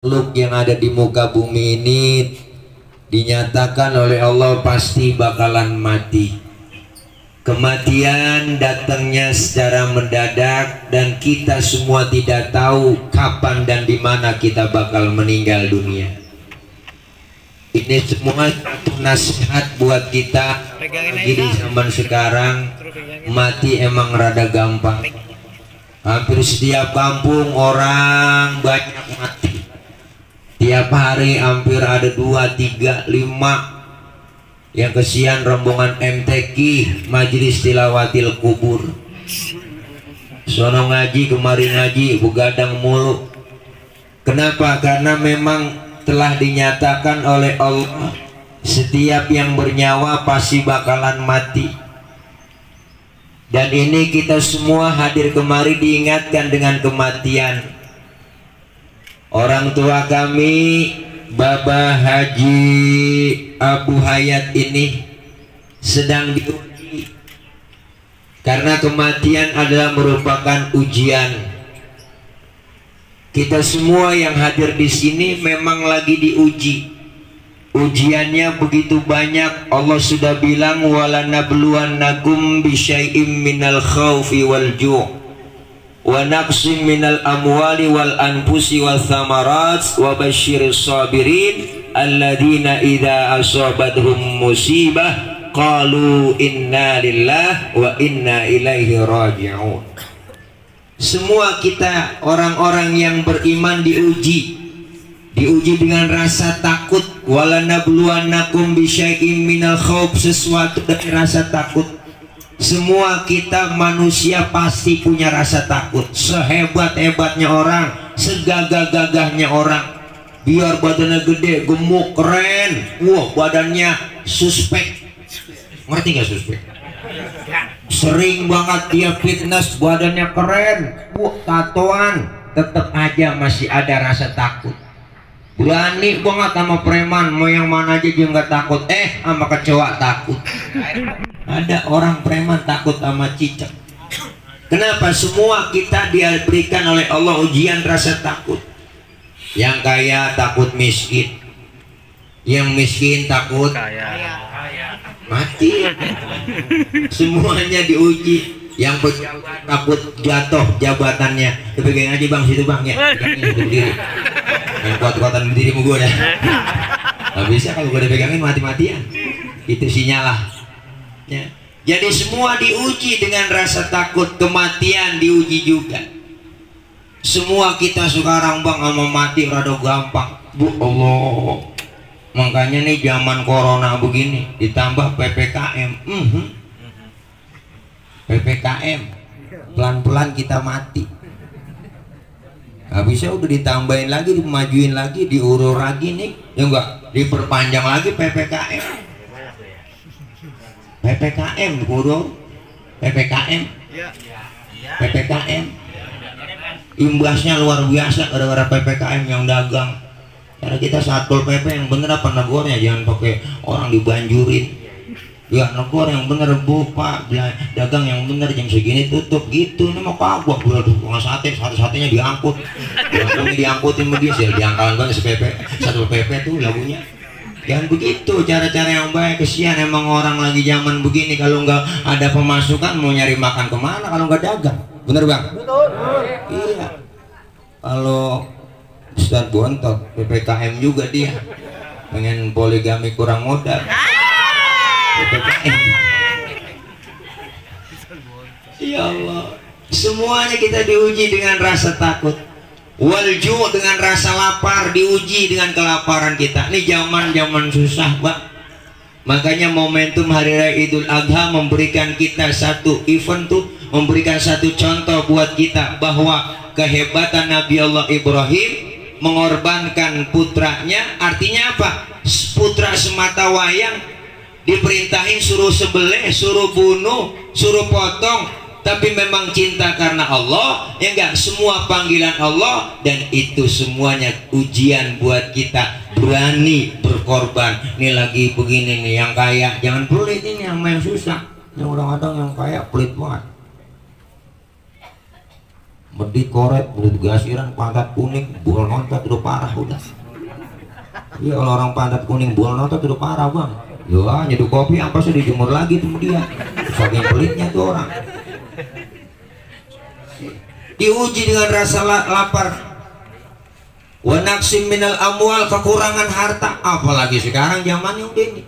makhluk yang ada di muka bumi ini dinyatakan oleh Allah pasti bakalan mati. Kematian datangnya secara mendadak dan kita semua tidak tahu kapan dan di mana kita bakal meninggal dunia. Ini semua satu nasihat buat kita lagi di zaman sekarang. Mati emang rada gampang. Hampir setiap kampung orang banyak mati. Tiap hari hampir ada 2, 3, 5. Yang kesian rombongan MTQ, Majelis Tilawatil Kubur. Sono ngaji, kemari ngaji, begadang mulu. Kenapa? Karena memang telah dinyatakan oleh Allah, setiap yang bernyawa pasti bakalan mati. Dan ini kita semua hadir kemari diingatkan dengan kematian. Orang tua kami, Bapak Haji Abu Hayat ini sedang diuji, karena kematian adalah merupakan ujian. Kita semua yang hadir di sini memang lagi diuji. Ujiannya begitu banyak. Allah sudah bilang walanabluwannakum bisyai'im minal khaufi wal ju' wa naqsim minal amwali wal anfusi wal thamarat wa basyiris sabirin alladzina idza asabathum musibah qalu inna lillahi wa inna ilaihi raji'un. Semua kita orang-orang yang beriman diuji dengan rasa takut. Walanabluwannakum bisyai'im minal khauf, sesuatu dari rasa takut. Semua kita manusia pasti punya rasa takut. Sehebat-hebatnya orang, segagah-gagahnya orang, biar badannya gede, gemuk, keren, wah badannya suspek. Ngerti gak suspek? Sering banget dia fitness, badannya keren, wah tatoan, tetap aja masih ada rasa takut. Berani banget sama preman, mau yang mana aja dia nggak takut. Sama kecoa takut. Ada orang preman takut sama cicak. Kenapa? Semua kita diberikan oleh Allah ujian rasa takut. Yang kaya takut miskin, yang miskin takut mati. Semuanya diuji. Yang pejabat takut jatuh jabatannya. Pegang aja bang, situ bang ya. Berdiri. Yang kuat-kuatan berdirimu gue dah. Gak bisa kalau gue dipegangin mati-matian. Itu sinyalah ya. Jadi semua diuji dengan rasa takut. Kematian diuji juga. Semua kita sekarang bang sama mati rada gampang. Bu Allah. Makanya nih zaman corona begini ditambah PPKM. PPKM pelan-pelan kita mati. Gak bisa udah ditambahin lagi, dimajuin lagi, diurur lagi nih, ya enggak, diperpanjang lagi PPKM. PPKM diurur, PPKM, PPKM. Imbasnya luar biasa gara-gara PPKM yang dagang. Karena kita satpol PP yang bener apa negornya, jangan pakai orang dibanjurin. Ya negor yang bener bu pak, dagang yang bener jam segini tutup gitu. Ini mau kagak buat tukang sate-satenya diangkut, diangkutin sama dia sih, diangkalan banget satpol PP tuh lagunya. Jangan begitu, cara-cara yang baik. Kesian emang orang lagi zaman begini, kalau nggak ada pemasukan mau nyari makan kemana kalau nggak dagang, bener bang? Betul. Iya. Kalau Ustadz Bontot PPKM juga dia pengen poligami kurang modal. Ya Allah, semuanya kita diuji dengan rasa takut. Walju dengan rasa lapar, diuji dengan kelaparan kita. Ini zaman susah, Pak. Makanya momentum Hari Raya Idul Adha memberikan kita satu event tuh, memberikan satu contoh buat kita bahwa kehebatan Nabi Allah Ibrahim mengorbankan putranya. Artinya apa? Putra semata wayang diperintahin suruh sembelih, suruh bunuh, suruh potong, tapi memang cinta karena Allah, ya enggak, semua panggilan Allah. Dan itu semuanya ujian buat kita, berani berkorban. Ini lagi begini nih, yang kaya jangan pelit, ini sama yang susah. Yang orang-orang yang kaya pelit banget, medit koret, medit gasiran, pantat kuning, bual nontot udah parah udah. Iya kalau orang pantat kuning bual nontot udah parah bang. Ya nyeduh kopi apa sih dijemur lagi tuh dia. Saking pelitnya tuh orang. Diuji dengan rasa lapar. Wa naqsim minal amwal, kekurangan harta, apalagi sekarang zamannya udah ini.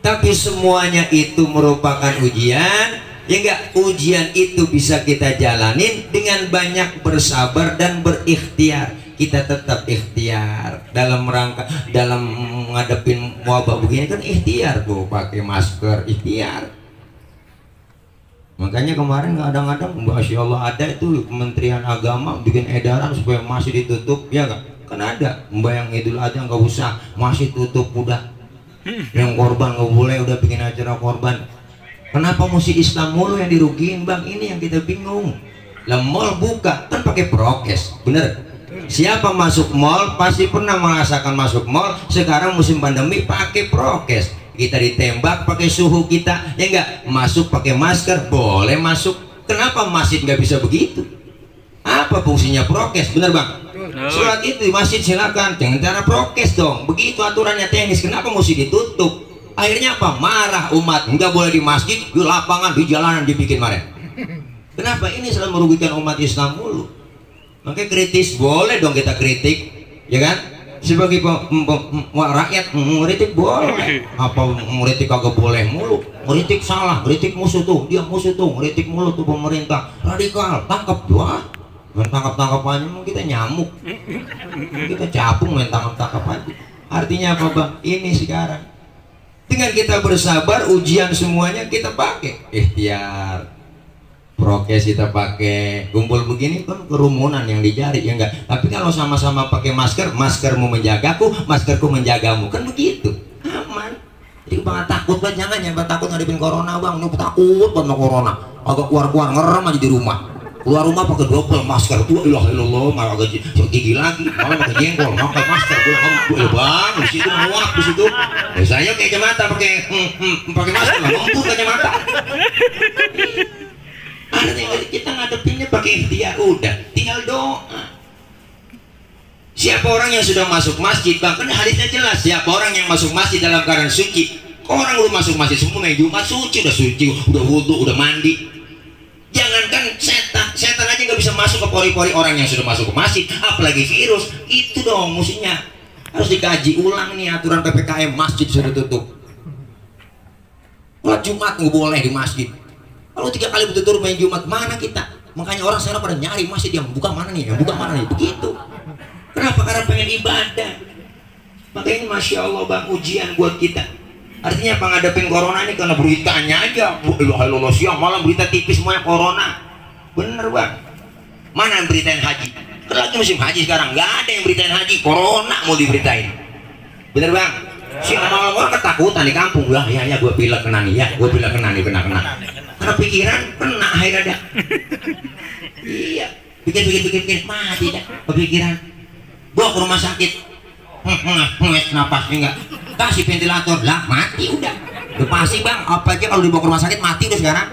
Tapi semuanya itu merupakan ujian. Ya enggak, ujian itu bisa kita jalanin dengan banyak bersabar dan berikhtiar. Kita tetap ikhtiar dalam rangka dalam ngadepin wabah begini kan ikhtiar tuh, pakai masker ikhtiar. Makanya kemarin kadang-kadang Masya Allah ada itu Kementerian Agama bikin edaran supaya masih ditutup, ya enggak? Kan ada Mbak yang Idul Adha nggak usah, masih tutup udah. Yang korban nggak boleh, udah bikin acara korban. Kenapa mesti Islam mulu yang dirugiin bang? Ini yang kita bingung. Lah mall buka kan pakai prokes, bener? Siapa masuk mall pasti pernah merasakan masuk mall. Sekarang musim pandemi pakai prokes. Kita ditembak pakai suhu kita, ya enggak? Masuk pakai masker, boleh masuk. Kenapa masjid nggak bisa begitu? Apa fungsinya prokes, bener bang? Sholat itu di masjid silakan, jangan cara prokes dong. Begitu aturannya teknis, kenapa mesti ditutup? Akhirnya apa? Marah umat, nggak boleh di masjid, di lapangan, di jalanan dibikin marah. Kenapa? Ini selalu merugikan umat Islam mulu. Makanya kritis boleh dong kita kritik, ya kan? Sebagai rakyat ngeritik boleh. Apa ngeritik kagak boleh mulu? Ngeritik salah, ngeritik musuh tuh, dia musuh tuh, ngeritik mulu tuh pemerintah. Radikal, tangkap doa. Main tangkap aja, kita nyamuk, kita capung main tangkap aja. Artinya apa bang? Ini sekarang dengan kita bersabar, ujian semuanya kita pakai ikhtiar, prokes kita pakai. Kumpul begini kan kerumunan yang dicari, ya enggak? Tapi kalau sama-sama pakai masker, maskermu menjagaku, maskerku menjagamu, kan begitu, aman. Jadi bang takut banget, jangan takut ngadepin corona bang. Lu takut banget sama corona, agak keluar ngerem aja di rumah. Keluar rumah pakai double masker tuh, ilah malah agak gigi lagi, malah pakai jengkol, pakai masker. Gue bang, di situ muak di situ. Saya kayak kacamata pakai masker, mampu kacamata. Artinya kita ngadepinnya pakai ikhtiar, udah, tinggal doa. Siapa orang yang sudah masuk masjid, bahkan hadisnya jelas, siapa orang yang masuk masjid dalam keadaan suci. Orang lu masuk masjid semua naik Jumat suci, udah wudu, udah mandi. Jangankan setan aja nggak bisa masuk ke pori-pori orang yang sudah masuk ke masjid, apalagi virus. Itu dong musuhnya harus dikaji ulang nih aturan PPKM. Masjid sudah tutup, sholat Jumat nggak boleh di masjid. Kalau 3 kali betul-betul main Jumat, mana kita? Makanya orang sekarang pada nyari masjid yang buka mana nih, yang buka mana nih, begitu. Kenapa? Karena pengen ibadah. Makanya ini Masya Allah bang, ujian buat kita. Artinya pengadepin corona ini karena beritanya aja, Allah siang malam berita tipis semuanya corona. Bener bang. Mana yang beritain haji? Kan lagi musim haji sekarang, nggak ada yang beritain haji, corona mau diberitain. Bener bang. Siang malam orang ketakutan di kampung. Ya gue pilek kena nih, ya gue pilek kena nih, kena. Karena pikiran kena akhirnya dah. Iya. Pikir mati dah. Kepikiran. Bawa ke rumah sakit. Napasnya enggak. Kasih ventilator lah, mati udah pasti bang. Apa aja kalau dibawa ke rumah sakit mati udah sekarang.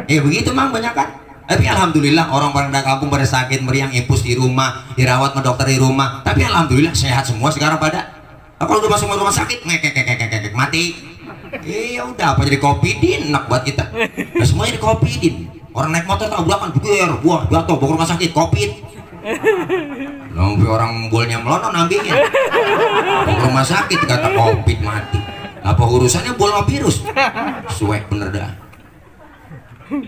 Begitu bang, banyak kan. Tapi alhamdulillah orang pada kampung pada sakit meriang, impus di rumah, dirawat sama dokter di rumah. Tapi alhamdulillah sehat semua sekarang pada. Kalau udah masuk rumah sakit ngekek mati. Ya udah, apa jadi covidin enak buat kita. Nah, semuanya di covidin. Orang naik motor tabrakan jatuh, bawa ke rumah sakit covid. Sampai orang bolnya melonon ambilnya ke rumah sakit kata covid mati. Apa urusannya bola virus? Suek bener dah.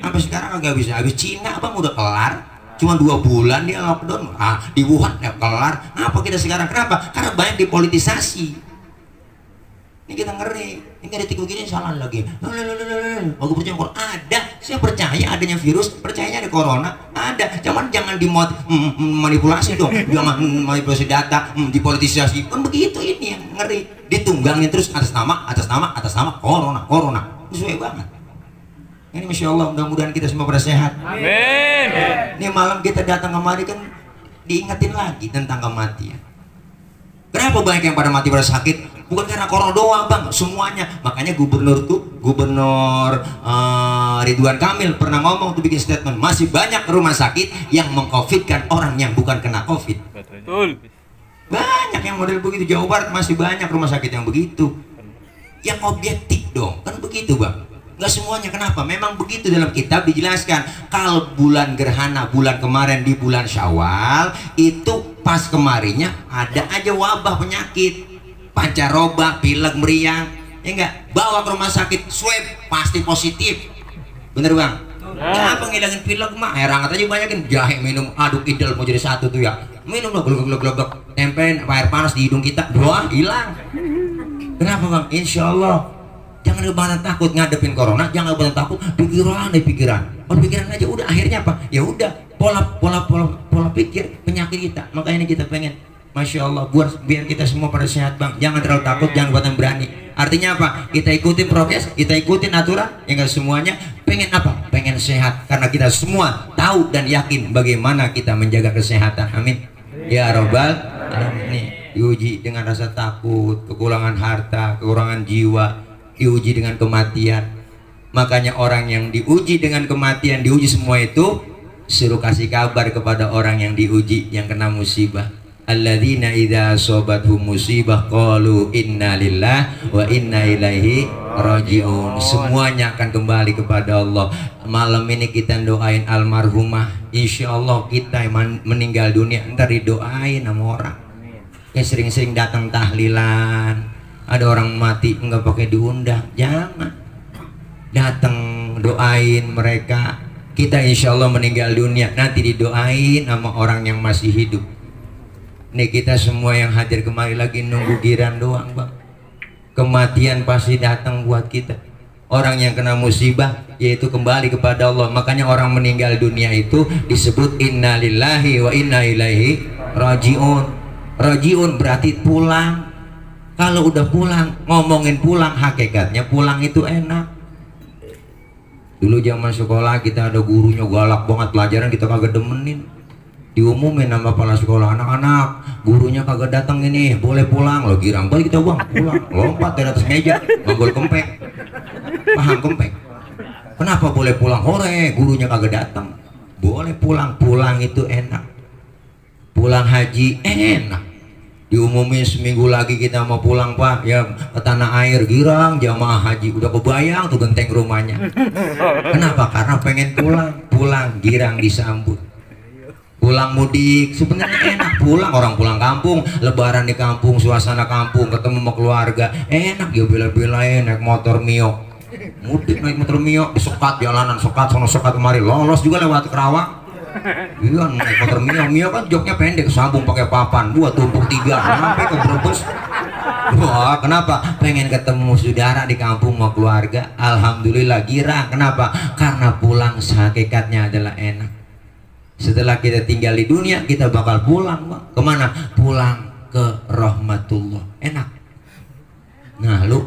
Sampai sekarang agak bisa. Habis Cina abang udah kelar, cuma 2 bulan dia lockdown. Di Wuhan ya kelar. Apa kita sekarang? Kenapa? Karena banyak dipolitisasi. Ini kita ngeri. Ini ada tiga begini salah lagi. Aku percaya ada. Saya percaya adanya virus. Percayanya ada corona. Ada. Jangan dimanipulasi dong. Jangan manipulasi data. Dipolitisasi. Kan begitu ini yang ngeri. Ditunggangin terus atas nama corona. Sesuai banget. Ini Masya Allah, mudah-mudahan kita semua pada sehat. Amin. Ini malam kita datang kemari kan diingetin lagi tentang kematian. Kenapa banyak yang pada mati pada sakit? bukan karena corona doang bang, semuanya. Makanya gubernur Ridwan Kamil pernah ngomong tuh, bikin statement, masih banyak rumah sakit yang mengcovidkan orang yang bukan kena covid. Betul. Banyak yang model begitu. Jawa Barat masih banyak rumah sakit yang begitu. Yang objektif dong, kan begitu bang. Nggak semuanya. Kenapa? Memang begitu, dalam kitab dijelaskan. Kalau bulan gerhana, bulan kemarin di bulan Syawal, itu pas kemarinnya ada aja wabah penyakit, pancaroba, pilek, meriang, ya enggak? Bawa ke rumah sakit, swab, pasti positif. Bener bang? Ya apa ngilangin pilek mah? Air hangat aja banyakin, jahe minum, aduk idel mau jadi satu tuh ya. Minum loh, glok, tempelin air panas di hidung kita, doang hilang. Kenapa bang? Insya Allah. Jangan kebanyakan takut ngadepin corona, jangan kebanyakan takut pikiran. Kalau pikiran aja udah, akhirnya apa? Ya udah pola pikir penyakit kita. Makanya kita pengen, masya Allah, biar kita semua pada sehat bang. Jangan terlalu takut, jangan buatan berani. Artinya apa? Kita ikutin prokes, kita ikutin aturan. Ya nggak semuanya. Pengen apa? Pengen sehat. Karena kita semua tahu dan yakin bagaimana kita menjaga kesehatan. Amin. Ya Rabbal Alamin. Diuji dengan rasa takut, kekurangan harta, kekurangan jiwa, diuji dengan kematian. Makanya orang yang diuji dengan kematian, diuji semua itu, suruh kasih kabar kepada orang yang diuji, yang kena musibah. Alladzina idza asabathum musibah qalu inna lillahi wa inna ilaihi rajiun. Semuanya akan kembali kepada Allah. Malam ini kita doain almarhumah. Insya Allah kita meninggal dunia ntar didoain sama orang. Kayak sering-sering datang tahlilan, ada orang mati nggak pakai diundang, jangan. Datang doain mereka. Kita insya Allah meninggal dunia nanti didoain sama orang yang masih hidup. Nih kita semua yang hadir kemari lagi nunggu giran doang bang. Kematian pasti datang buat kita. Orang yang kena musibah yaitu kembali kepada Allah. Makanya orang meninggal dunia itu disebut inna lillahi wa inna ilaihi rajiun. Rajiun berarti pulang. Kalau udah pulang, ngomongin pulang, hakikatnya pulang itu enak. Dulu zaman sekolah kita ada gurunya galak banget, pelajaran kita kagak demenin, diumumin sama kepala sekolah, anak-anak gurunya kagak datang ini, boleh pulang. Lo girang balik kita bang, pulang, lompat dari atas meja, manggol kempek. Paham kempek? Kenapa boleh pulang? Hore, gurunya kagak datang, boleh pulang. Pulang itu enak. Pulang haji enak. Diumumin seminggu lagi kita mau pulang pak, ya ke tanah air, girang jamaah haji, udah kebayang tuh genteng rumahnya. Kenapa? Karena pengen pulang, girang disambut. Pulang mudik sebenarnya enak, pulang, orang pulang kampung, lebaran di kampung, suasana kampung, ketemu sama keluarga, enak. Ya bela-belain naik motor Mio, mudik naik motor Mio, sekat jalanan, sekat sono sekat kemari, lolos juga lewat Kerawang. Iya naik motor Mio kan joknya pendek, sambung pakai papan, 2 tumpuk 3 sampai ke Brebes. Wah, kenapa? Pengen ketemu saudara di kampung mau keluarga. Alhamdulillah girang. Kenapa? Karena pulang hakikatnya adalah enak. Setelah kita tinggal di dunia, kita bakal pulang bang. Kemana? Pulang ke rahmatullah. Enak. Nah lu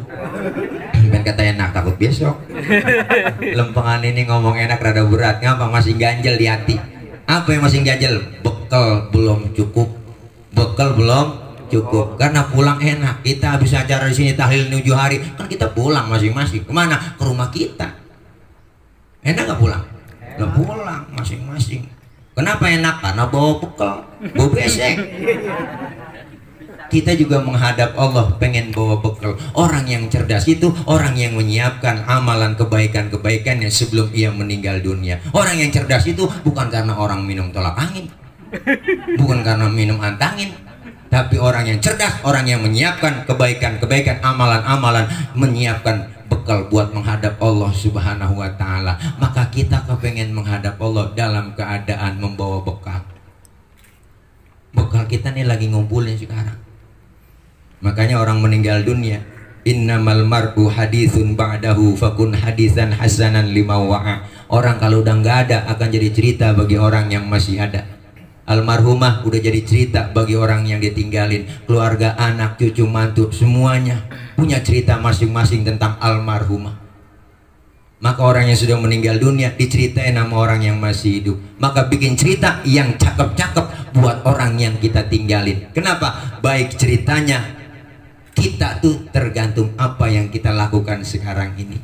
ben kata enak, takut besok. Lempengan ini ngomong enak rada berat. Ngapa? Masih ganjel di hati. Apa yang masih ganjel? Bekal belum cukup. Bekal belum cukup. Karena pulang enak. Kita habis acara di sini tahlil 7 hari, kan kita pulang masing-masing. Kemana? Ke rumah kita. Enak gak pulang? Gak pulang masing-masing. Kenapa enak? Karena bawa bekal, bawa besek. Kita juga menghadap Allah pengen bawa bekal. Orang yang cerdas itu orang yang menyiapkan amalan kebaikan-kebaikannya sebelum ia meninggal dunia. Orang yang cerdas itu bukan karena orang minum tolak angin, bukan karena minum antangin, tapi orang yang cerdas, orang yang menyiapkan kebaikan-kebaikan, amalan-amalan, menyiapkan bekal buat menghadap Allah Subhanahu wa Ta'ala. Maka kita kepengen menghadap Allah dalam keadaan membawa bekal. Bekal kita nih lagi ngumpulin sekarang. Makanya orang meninggal dunia, innamal mar'u haditsun ba'dahu fakun hadisan hasanan lima wa'a. Orang kalau udah nggak ada akan jadi cerita bagi orang yang masih ada. Almarhumah udah jadi cerita bagi orang yang ditinggalin. Keluarga, anak, cucu, mantu, semuanya punya cerita masing-masing tentang almarhumah. Maka orang yang sudah meninggal dunia diceritain sama orang yang masih hidup. Maka bikin cerita yang cakep-cakep buat orang yang kita tinggalin. Kenapa? Baik ceritanya Kita tuh tergantung apa yang kita lakukan sekarang ini.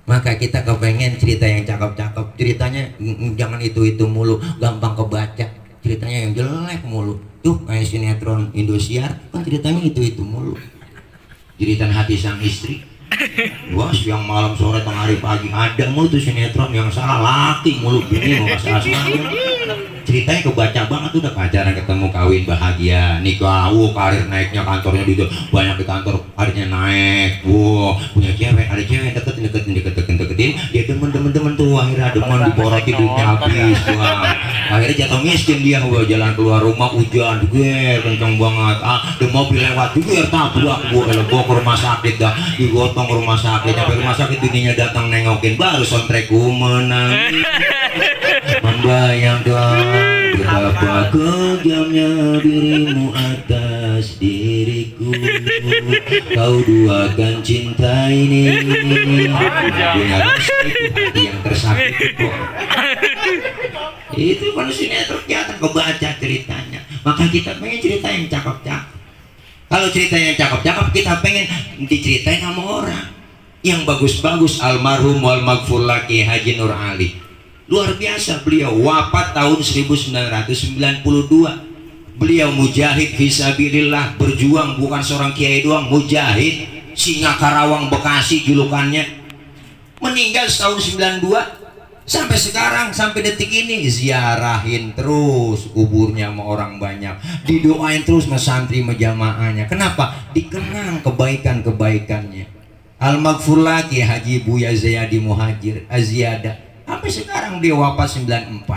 Maka kita kepengen cerita yang cakep-cakep. Ceritanya jangan itu mulu, gampang kebaca. Ceritanya yang jelek mulu. Tuh kayak sinetron Indosiar kan ceritanya itu mulu. Jeritan hati sang istri. Wah, siang malam sore tengah hari pagi ada mulu tuh sinetron yang salah laki mulu gini mau masalah ceritanya kebaca banget tuh, udah pacaran ketemu kawin bahagia nikah, karir naiknya, kantornya juga banyak di kantor, karirnya naik, punya cewek, ada cewek deketin, dia demen tuh, akhirnya demen diboroti duitnya habis, akhirnya jatuh miskin dia, jalan keluar rumah hujan, kenceng banget, di mobil lewat, tabrak, bawa ke rumah sakit dah, digotong ke rumah sakit, sampai rumah sakit bininya datang nengokin, baru soundtrack menangis. Membayangkan betapa kejamnya dirimu atas diriku, kau duakan cinta ini. Punya hati yang tersakiti. Itu kan sinetron kelihatan kebaca ceritanya. Maka kita pengen cerita yang cakep-cakep. Kalau cerita yang cakep-cakep kita pengen diceritain sama orang yang bagus-bagus. Almarhum wal maghfur laki Haji Nur Ali, luar biasa, beliau wafat tahun 1992. Beliau mujahid fisabilillah, berjuang, bukan seorang kiai doang, mujahid. Singa Karawang Bekasi julukannya. Meninggal tahun 92. Sampai sekarang, sampai detik ini ziarahin terus kuburnya sama orang banyak, didoain terus sama santri majamaahnya. Kenapa? Dikenang kebaikan-kebaikannya. Al-Maghfur laki Haji Buya Zayadi Muhajir Aziada, sampai sekarang dia wafat 94.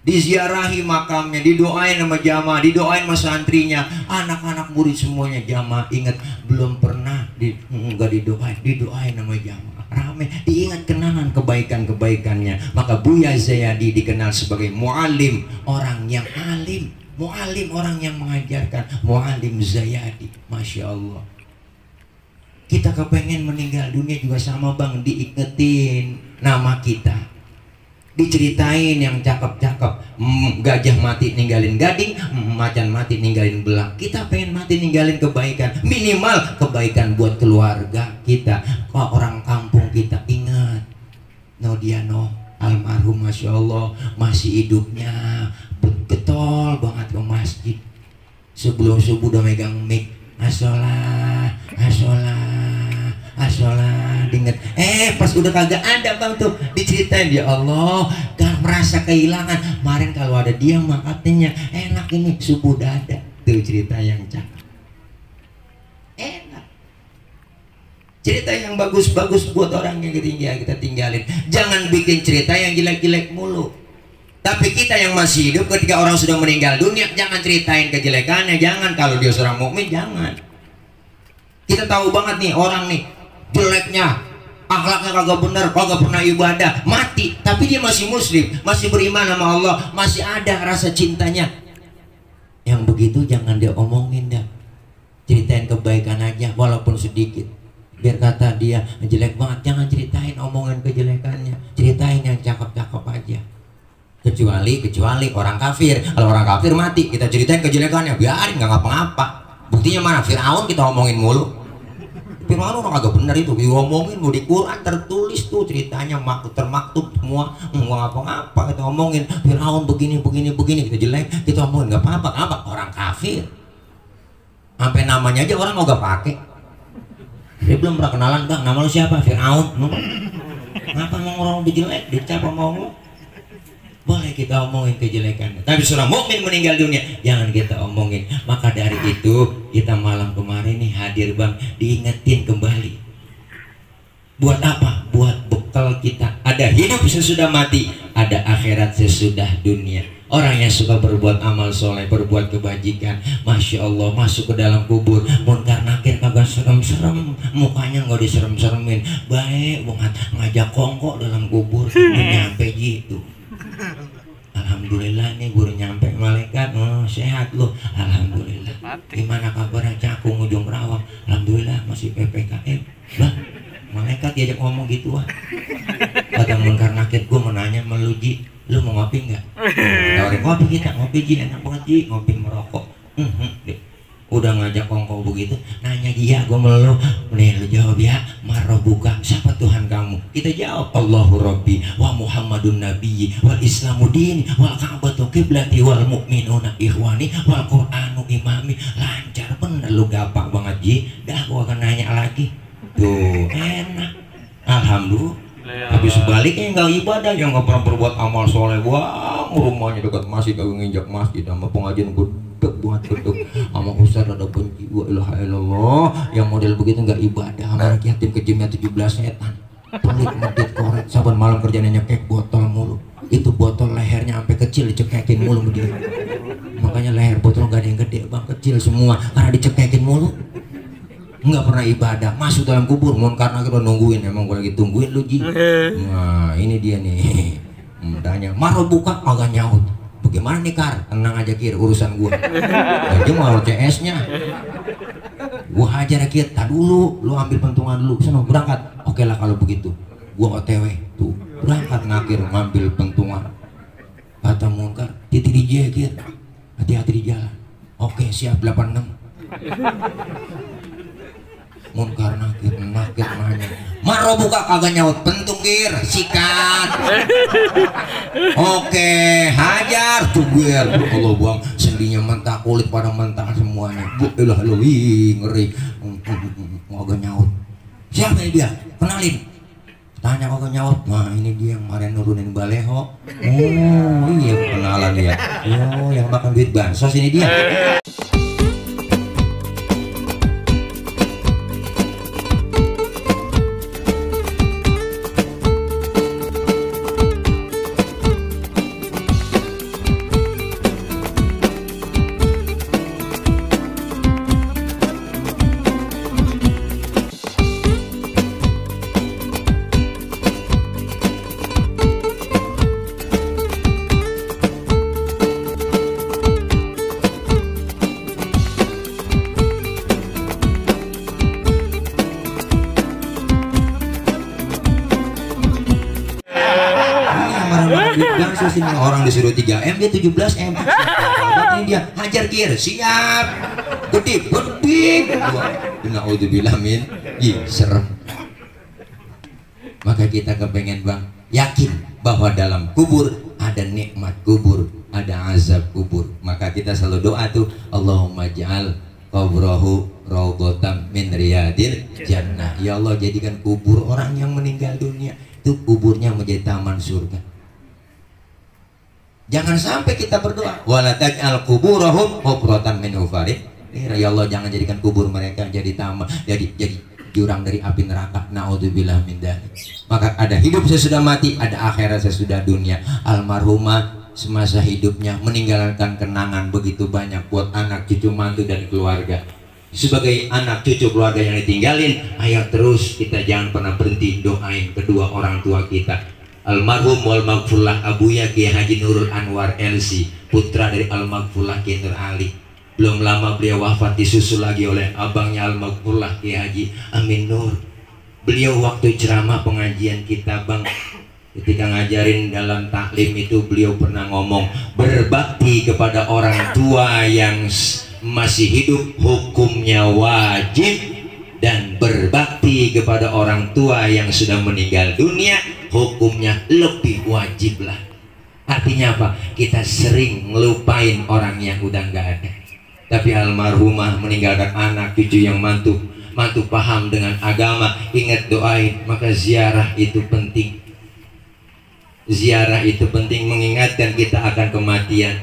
Diziarahi makamnya, didoain sama jamaah, didoain sama santrinya, anak-anak murid semuanya jamaah. Ingat, belum pernah enggak didoain sama jamaah. Rame, diingat kenangan kebaikan-kebaikannya. Maka Buya Zayadi dikenal sebagai mu'alim, orang yang alim. Mu'alim, orang yang mengajarkan. Mu'alim Zayadi, Masya Allah. Kita kepengen meninggal dunia juga sama bang, diingetin nama kita, diceritain yang cakep-cakep. Gajah mati ninggalin gading, macan mati ninggalin belang. Kita pengen mati ninggalin kebaikan, minimal kebaikan buat keluarga kita. Kok orang kampung kita ingat Nodiano almarhum, Masya Allah, masih hidupnya getol banget ke masjid. Sebelum subuh udah megang mic, asolah, diinget. Pas udah kagak ada bang tuh diceritain, ya Allah, kan merasa kehilangan. Kemarin kalau ada dia mah katanya enak ini, subuh udah ada. Tuh cerita yang cakep, enak. Cerita yang bagus-bagus buat orang yang kita tinggalin. Jangan bikin cerita yang jelek-jelek mulu. Tapi kita yang masih hidup, ketika orang sudah meninggal dunia, jangan ceritain kejelekannya. Jangan, kalau dia seorang mukmin jangan. Kita tahu banget nih orang nih jeleknya, akhlaknya kagak benar, kagak pernah ibadah, mati, tapi dia masih muslim, masih beriman sama Allah, masih ada rasa cintanya. Yang begitu jangan dia omongin dah. Ceritain kebaikan aja walaupun sedikit. Biar kata dia jelek banget, jangan ceritain omongin kejelekannya. Ceritain yang cakep-cakep aja. Kecuali orang kafir. Kalau orang kafir mati, kita ceritain kejelekannya, biarin, nggak ngapa-ngapa. Buktinya mana? Fir'aun kita omongin mulu. Fir'aun orang agak bener itu, diomongin mau di Quran tertulis tuh ceritanya, termaktub semua, nggak ngapa-ngapa kita omongin. Fir'aun begini kita jelek, kita omongin nggak apa-apa. Kenapa? Orang kafir. Sampai namanya aja orang mau gak pakai. Dia belum pernah kenalan, bang, nama lu siapa? Fir'aun. Kenapa mau orang lebih jelek? Dicap sama Allah. Boleh kita omongin kejelekannya, tapi seorang mukmin meninggal dunia jangan kita omongin. Maka dari itu kita malam kemarin nih hadir bang, diingetin kembali. Buat apa? Buat bekal kita. Ada hidup sesudah mati, ada akhirat sesudah dunia. Orang yang suka berbuat amal soleh, berbuat kebajikan, Masya Allah, masuk ke dalam kubur, munkar nakir kagak serem-serem, mukanya nggak diserem-seremin, baik banget, ngajak kongkok dalam kubur, nyampe gitu. Alhamdulillah nih baru nyampe malaikat, sehat lo, alhamdulillah. Gimana kabarnya Cakung ujung Rawang? Alhamdulillah masih PPKM. Lah, malaikat diajak ngomong gitu ah. Kata munkar nakir, gue mau nanya sama lu Ji, lu mau ngopi nggak? Tawarin kopi, kita ngopi Ji, enak banget Ji, ngopi merokok. udah ngajak kongko begitu, nanya dia, gue melulu, nih lu jawab ya, marrobuka, siapa Tuhan kamu? Kita jawab, Allahu Rabbi, wa Muhammadun Nabiyyi, wal Islamu dini, wal Ka'batu qiblati, wal mu'minuna ikhwani, wal Qur'anu imami. Lancar bener lu, gampang banget Ji. Dah gue akan nanya lagi. Tuh, enak. Alhamdulillah. Tapi sebaliknya nggak ibadah, yang nggak pernah berbuat amal soleh, wah rumahnya dekat masjid, kagak nginjak masjid, sama pengajian gudeg buat gudeg, sama ustaz ada benci, wa ilaha illallah. Yang model begitu nggak ibadah, sama anak yatim kejamnya 17 setan, pelit medit korek, saban malam kerjanya nyekek botol mulu, itu botol lehernya sampai kecil dicekekin mulu begini. Makanya leher botol nggak ada yang gede bang, kecil semua karena dicekekin mulu. Nggak pernah ibadah, masuk dalam kubur. Karena kita nungguin, emang gue lagi tungguin lu Ji. Nah ini dia nih, tanya marrobuka, agak nyaut. Bagaimana nih Kar? Tenang aja Kir, urusan gue. Aja mau CS nya gue hajar Kir, tak dulu, lu ambil pentungan dulu, sana berangkat. Oke lah kalau begitu, gue OTW tuh berangkat ngakir ngambil pentungan. Kata Munkar, titik DJ Kir, hati-hati di jalan. Oke siap 86. Munkar nakir nanya, marrobuka, kagak nyaut, pentung Kir, sikat. Oke hajar tuh Kir. Allah buang sendinya mentah, kulit pada mentah semuanya. Elah lu ngeri. Kagak nyaut. Siapa dia? Kenalin. Tanya kagak nyaut. Nah ini dia yang kemarin nurunin baleho. Oh iya kenalan ya. Oh yang makan duit bansos ini dia. Orang disuruh 3M, dia 17M. Ini dia hajar Kir, siap. Gede. Na'udzubillah min. Ih, serem. Maka kita kepengen bang, yakin bahwa dalam kubur ada nikmat kubur, ada azab kubur. Maka kita selalu doa tuh, Allahumma ja'al qabrahu raudhatan min riyadil jannah. Ya Allah, jadikan kubur orang yang meninggal dunia itu kuburnya menjadi taman surga. Jangan sampai kita berdoa wala taj'al quburahum hufratan min hufarin. Ya Allah, jangan jadikan kubur mereka jadi taman, jadi jurang dari api neraka. Naudzubillah min dzalik. Maka ada hidup sesudah mati, ada akhirat sesudah dunia. Almarhumah semasa hidupnya meninggalkan kenangan begitu banyak buat anak, cucu, mantu dan keluarga. Sebagai anak, cucu, keluarga yang ditinggalin, ayo terus kita jangan pernah berhenti doain kedua orang tua kita. Almarhum wal maghfurlah Abuya Kiai Haji Nurul Anwar LC, putra dari Al-Maghfurlah Kiai Nur Ali. Belum lama beliau wafat, disusul lagi oleh abangnya Al-Maghfurlah Kiai Haji Amin Nur. Beliau waktu ceramah pengajian kita bang, ketika ngajarin dalam taklim itu beliau pernah ngomong, berbakti kepada orang tua yang masih hidup hukumnya wajib, dan berbakti kepada orang tua yang sudah meninggal dunia hukumnya lebih wajib lah. Artinya apa? Kita sering ngelupain orang yang udah nggak ada. Tapi almarhumah meninggalkan anak, cucu yang mantu paham dengan agama, ingat doain. Maka ziarah itu penting. Ziarah itu penting, mengingatkan kita akan kematian.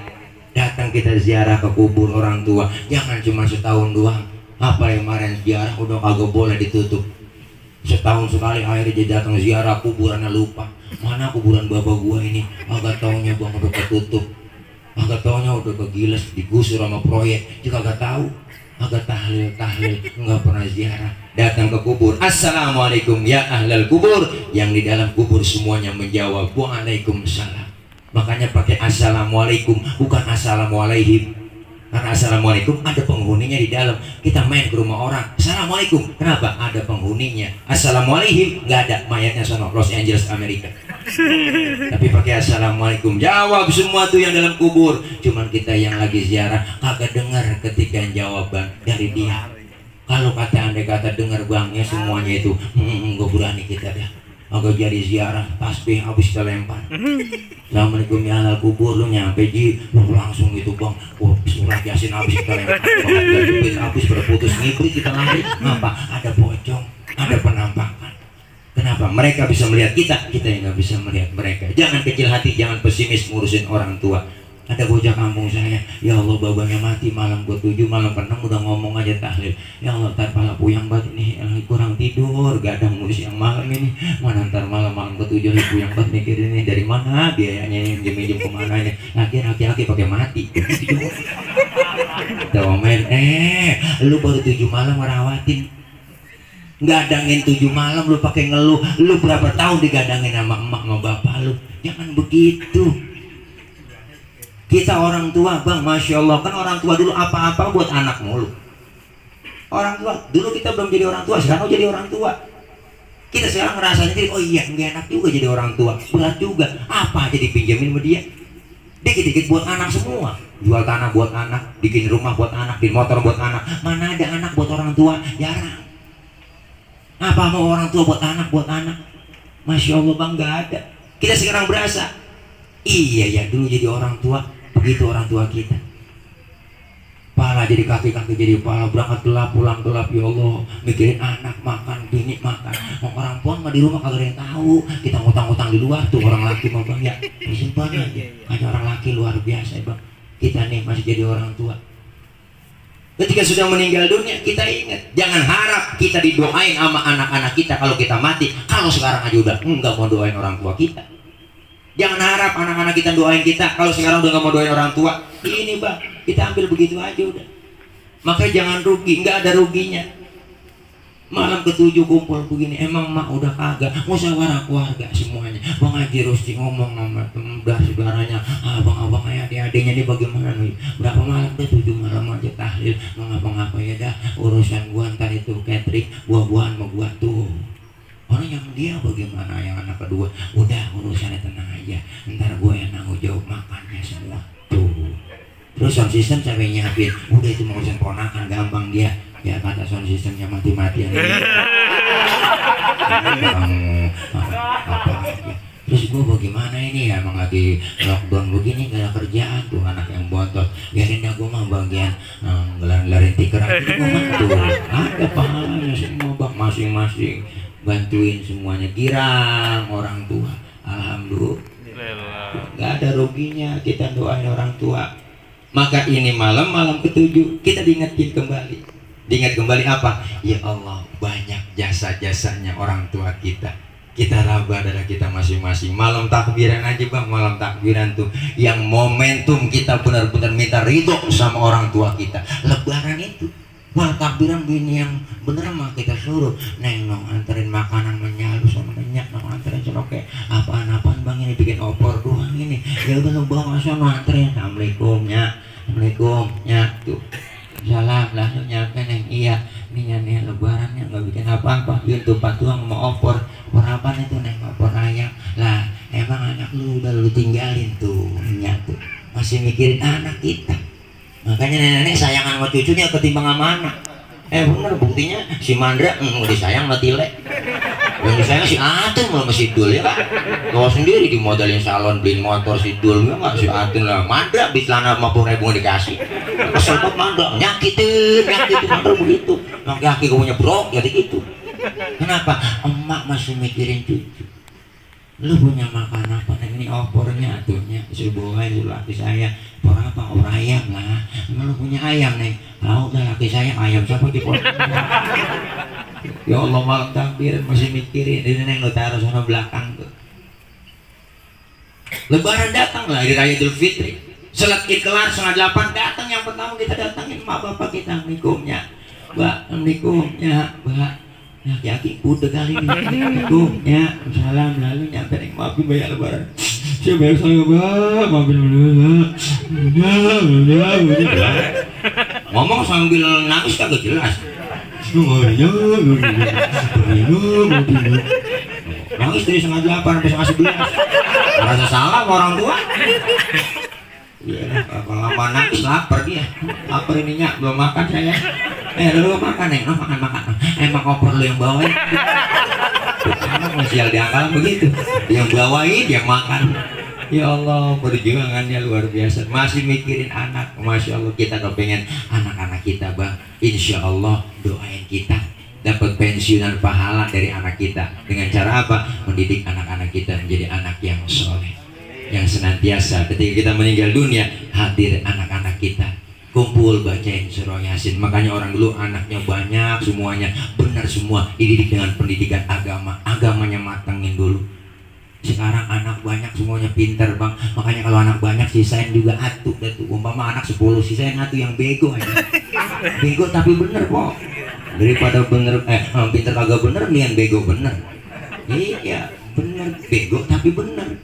Datang kita ziarah ke kubur orang tua, jangan cuma setahun doang. Apa yang kemarin ziarah udah kagak boleh ditutup. Setahun sekali akhirnya jadi datang ziarah kuburannya lupa. Mana kuburan bapak gua ini? Agak taunya bang udah ketutup. Agak taunya udah kegiles, digusur sama proyek. Juga agak tahu. Agak tahlil, nggak pernah ziarah. Datang ke kubur, assalamualaikum ya ahlal kubur. Yang di dalam kubur semuanya menjawab waalaikumsalam. Makanya pakai assalamualaikum, bukan assalamualaikum. Karena assalamualaikum ada penghuninya di dalam. Kita main ke rumah orang, assalamualaikum, kenapa? Ada penghuninya. Assalamualaikum, nggak ada, mayatnya sono Los Angeles Amerika. Tapi pakai assalamualaikum, jawab semua tuh yang dalam kubur. Cuman kita yang lagi ziarah kagak dengar ketika jawaban dari dia. Kalau kata andai kata dengar bangnya semuanya itu, gak berani kita dah. Agak jadi ziarah, tasbih habis kita lempar. Assalamualaikum ya ahlal kubur, lu nyampe ji, lu langsung gitu bang. Wah, surat yasin habis kita lempar. Jepit habis berputus ngibrit kita lari. Apa? Ada pocong, ada penampakan. Kenapa? Mereka bisa melihat kita yang nggak bisa melihat mereka. Jangan kecil hati, jangan pesimis ngurusin orang tua. Ada bocah kampung saya, ya Allah babanya mati malam ke-7, malam ke-6 udah ngomong aja tahlil. Ya Allah ntar pala puyang banget ini, kurang tidur, gadang ngurus yang malam ini. Mana ntar malam ke-7 puyang banget mikirin ini dari mana biayanya ini, minjem kemana ini. Laki-laki pakai mati. Kita omen, lu baru 7 malam ngerawatin. Gadangin 7 malam lu pakai ngeluh. Lu berapa tahun digadangin sama emak sama bapak lu? Jangan begitu. Kita orang tua bang, Masya Allah, kan orang tua dulu apa-apa buat anak mulu. Orang tua, dulu kita belum jadi orang tua, sekarang jadi orang tua. Kita sekarang ngerasa sendiri, oh iya nggak enak juga jadi orang tua, berat juga. Apa aja dipinjemin sama dia, dikit-dikit buat anak semua. Jual tanah buat anak, bikin rumah buat anak, bikin motor buat anak. Mana ada anak buat orang tua? Jarang. Apa mau orang tua buat anak? Masya Allah bang, nggak ada. Kita sekarang berasa, iya ya dulu jadi orang tua. Begitu orang tua kita, pala jadi kaki-kaki jadi pala, berangkat gelap pulang gelap, ya Allah mikirin anak makan, bini makan. Orang puan mah di rumah kagak ada yang tahu, kita ngutang-ngutang di luar tuh. Orang laki mah bang ya disimpan aja, hanya orang laki luar biasa bang. Kita nih masih jadi orang tua. Ketika sudah meninggal dunia kita ingat, jangan harap kita didoain sama anak-anak kita kalau kita mati. Kalau sekarang aja udah enggak mau doain orang tua kita. Jangan harap anak-anak kita doain kita kalau sekarang udah gak mau doain orang tua. Ini bang, kita ambil begitu aja udah. Makanya jangan rugi, nggak ada ruginya. Malam ke-7 kumpul begini, emang mak udah kagak musyawarah keluarga semuanya. Bang Haji Rusti ngomong sama saudaranya, abang-abang adik-adiknya ini bagaimana nih? Berapa malam deh, 7 malam aja tahlil, mau ngapa-ngapa ya dah. Urusan gua ntar itu catering, buah-buahan mau gua tuh. Orang yang dia bagaimana yang anak kedua, udah urusannya tenang aja, ntar gue yang nanggung jawab makannya semua tuh. Terus sound system sampai nyiapin, udah itu mau urusan ponakan gampang dia. Ya kata sound systemnya mati-matian. Terus gue bagaimana ini ya, emang lagi lockdown begini gak ada kerjaan tuh, anak yang bontot. Biarin dah gue mah bagian gelar-gelarin tiker aja gue mah tuh. Ada pahalanya semua bang, masing-masing bantuin semuanya, girang orang tua. Alhamdulillah nggak ada ruginya kita doain orang tua. Maka ini malam ke-7 kita diingetin kembali apa? Ya Allah banyak jasa-jasanya orang tua kita. Kita raba adalah kita masing-masing. Malam takbiran aja bang, malam takbiran tuh yang momentum kita benar-benar minta ridho sama orang tua kita. Lebaran itu malam takbiran bini yang bener mah kita suruh, neng nong anterin makanan menyalu sama minyak, nong anterin sono kayak apaan bang ini bikin opor doang ini. Ya udah lo bawa sono anterin. Assalamualaikum nyak tuh. Salam lah nyampe neng, iya ini nih lebarannya nggak bikin apa-apa, gitu patuang mau opor apa itu neng, opor ayam lah. Emang anak lu udah lu tinggalin tuh nyak tuh, masih mikirin anak kita. Makanya nenek sayangan sama cucunya ketimbang sama anak. Bener buktinya si Mandra disayang sama Tile. Yang disayang si Atun malah si Dul ya kak. Kau sendiri dimodalin salon, beliin motor si Dul ya nggak, si Atun lah. Mandra beli celana 50.000 dikasih. Kesel banget Mandra, nyakitin Mandra begitu. Laki-laki gue punya brok jadi gitu. Kenapa? Emak masih mikirin cucu. Lu punya makan apa? Nah, ini opornya atuhnya suruh bawain dulu laki saya. Opor apa? Opor ayam lah. Emang lu punya ayam nih? Tahu dah laki saya ayam siapa di pot. Ya Allah malam takbir masih mikirin. Ini neng lu taruh sana belakang tuh. Lebaran datang lah, hari raya Idul Fitri. Salat Id kelar 7:30 datang, yang pertama kita datangin mak bapak kita. Assalamualaikumnya Mbak, assalamualaikumnya Mbak. Laki-laki udah kali ini. Assalamualaikum ya, salam lalu nyampe neng maafin bayar lebaran. Siapa yang saya maafin ngomong sambil nangis kagak jelas. Nangis dari setengah 8 sampai setengah 11. Merasa salah sama orang tua. Iya, kalau lama nangis lapar dia. Lapar ininya, belum makan saya. Lu makan nih, makan. Emang koper lu yang bawain. Anak masih diangkalan begitu. Yang bawain, yang makan. Ya Allah, perjuangannya luar biasa. Masih mikirin anak. Masya Allah, kita kepengen anak-anak kita, Bang. Insya Allah doain kita dapat pensiunan pahala dari anak kita. Dengan cara apa? Mendidik anak-anak kita menjadi anak yang soleh, yang senantiasa ketika kita meninggal dunia hadir anak-anak kita, kumpul bacain surah Yasin. Makanya orang dulu anaknya banyak, semuanya benar semua, dididik dengan pendidikan agama, agamanya matangin dulu. Sekarang anak banyak semuanya pintar, Bang. Makanya kalau anak banyak sisain juga atu. Umpama anak 10 sisain atu yang bego aja. Bego tapi bener kok. Daripada bener pintar kagak bener, mendingan bego bener. Iya bener, bego tapi bener.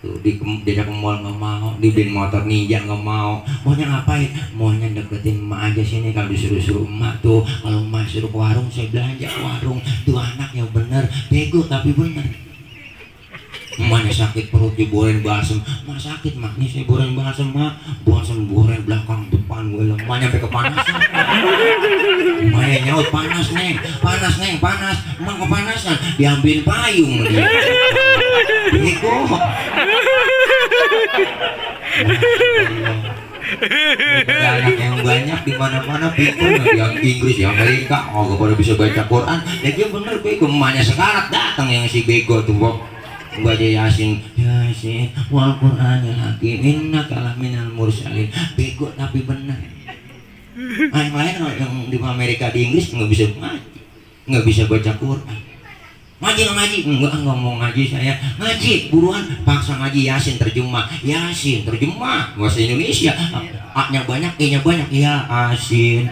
Tuh diajak ke mall nggak mau, dibeliin motor ninja nggak mau. Maunya ngapain? Maunya deketin emak aja sini. Kalau disuruh-suruh emak tuh, kalau emak suruh ke warung, saya belanja ke warung. Tuh anak yang bener, bego tapi bener. Emaknya sakit perut diboren balsem. Mak sakit mak, nih saya boren balsem mak. Balsem boren belakang depan gue lemahnya sampai kepanasan. Emaknya nyaut panas neng, panas. Emak kepanasan, diambilin payung dia. Bego. Anak yang banyak di mana-mana pintar, yang Inggris, yang Amerika, gak pada bisa baca Quran. Ya dia bener bego. Emaknya sekarat datang yang si bego tuh Bob. Baca Yasin wal Qur'anil hakim innaka laminal mursalin. Bego tapi benar. Yang lain yang di Amerika, di Inggris nggak bisa ngaji, nggak bisa baca Quran. Ngaji enggak mau ngaji saya. Ngaji buruan, paksa ngaji Yasin terjemah bahasa Indonesia. A-nya banyak, E-nya banyak. Ya Asin.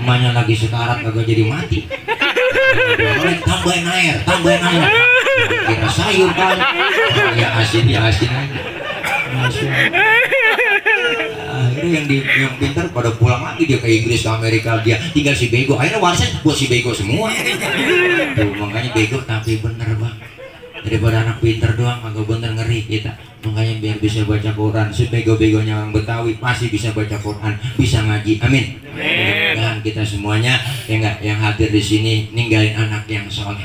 Emaknya lagi sekarat kagak jadi mati. Tambahin air. Kira sayur kan. Ya asin aja. Akhirnya yang pintar pada pulang lagi dia ke Inggris, ke Amerika, dia tinggal si bego. Akhirnya warisan buat si bego semua. Tuh, makanya bego tapi bener Bang. Daripada anak pintar doang kagak bener, ngeri kita. Makanya biar bisa baca Quran, sebego-begonya orang Betawi pasti bisa baca Quran, bisa ngaji. Amin. Dan kita semuanya yang hadir di sini ninggalin anak yang soleh.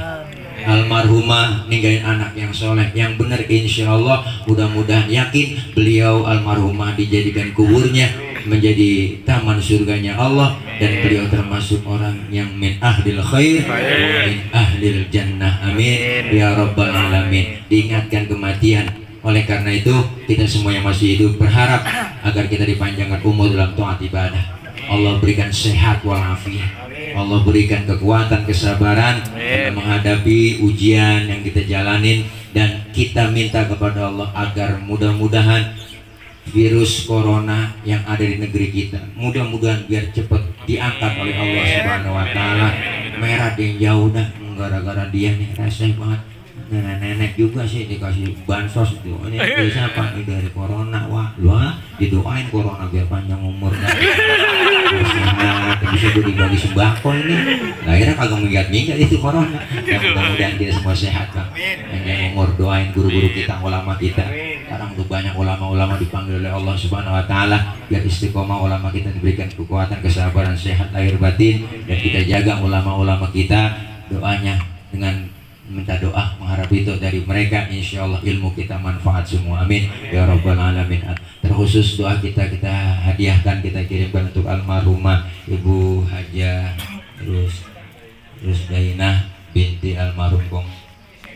Almarhumah ninggalin anak yang soleh, yang benar. Insya Allah mudah-mudahan yakin beliau almarhumah dijadikan kuburnya menjadi taman surganya Allah, dan beliau termasuk orang yang min ahlil khair min ahlil jannah. Amin ya rabbal alamin. Diingatkan kematian. Oleh karena itu kita semua yang masih hidup berharap agar kita dipanjangkan umur dalam taat ibadah. Allah berikan sehat walafiat, Allah berikan kekuatan, kesabaran dalam menghadapi ujian yang kita jalanin, dan kita minta kepada Allah agar mudah-mudahan virus corona yang ada di negeri kita mudah-mudahan biar cepat diangkat oleh Allah Subhanahu wa taala. Merah dia jauh dah, gara-gara dia nih rasanya banget. Nenek-nenek juga sih dikasih bansos itu. Ini dari siapa? Ini dari corona. Wah, didoain corona biar panjang umur. Bisa gue dibagi sembako ini. Nah, akhirnya kagak minggat-minggat itu corona. Ya, mudah-mudahan kita semua sehat Kang. Panjang umur, doain guru-guru kita, ulama kita. Sekarang tuh banyak ulama-ulama dipanggil oleh Allah Subhanahu wa taala biar istiqomah ulama kita diberikan kekuatan, kesabaran, sehat lahir batin, dan kita jaga ulama-ulama kita. Doanya dengan minta doa, mengharap itu dari mereka, insya Allah ilmu kita manfaat semua. Amin ya rabbal alamin. Terkhusus doa kita hadiahkan, kita kirimkan untuk almarhumah Ibu Hajah terus Dainah binti almarhum Kong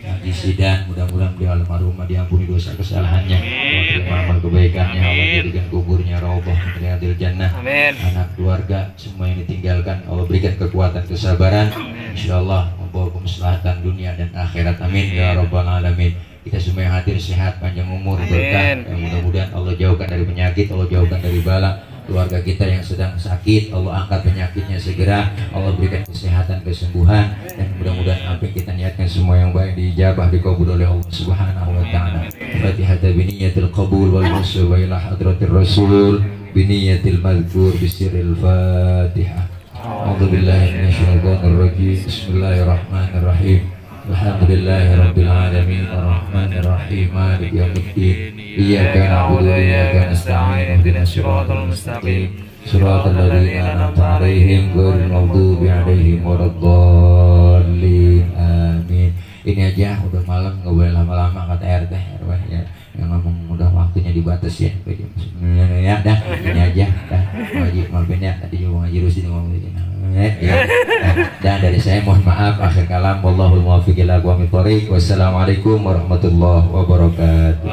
Haji Sidan. Mudah-mudahan dia almarhumah diampuni dosa kesalahannya, Allah terima amal kebaikannya, Allah jadikan kuburnya raudhah min riyadil jannah. Anak keluarga semua yang ditinggalkan Allah berikan kekuatan, kesabaran, insyaallah membawa kemaslahatan dunia dan akhirat. Amin ya rabbal alamin. Kita semua yang hadir sehat, panjang umur, berkah, yang mudah-mudahan Allah jauhkan dari penyakit, Allah jauhkan dari bala, keluarga kita yang sedang sakit, Allah angkat penyakitnya segera, Allah berikan kesehatan, kesembuhan, dan mudah-mudahan apa yang kita niatkan semua yang baik dijabah, dikabul oleh Allah Subhanahu wa taala. Fatihah biniyatil qabul wal wusul wa ila hadratir rasul biniyatil madhkur bisirril Fatihah. A'udzu billahi minasyaitonir rajim. Bismillahirrahmanirrahim. Alhamdulillahirabbil alamin arrahmanir rahim maliki yaumiddin iyyaka na'budu wa iyyaka nasta'in ihdinas siratal mustaqim siratal ladzina an'amta 'alaihim ghairil maghdubi 'alaihim waladdallin amin. Ini aja udah malam, nggak boleh lama-lama kata RT RW ya, yang ngomong udah waktunya dibatasi ya. Ya dah, ini aja dah. Wajib maafin ya, tadi juga ngaji rusin ngomong gitu. Ya. Dan dari saya mohon maaf, akhir kalam, wallahul muwaffiq ila aqwamit thoriq. Wassalamualaikum warahmatullahi wabarakatuh.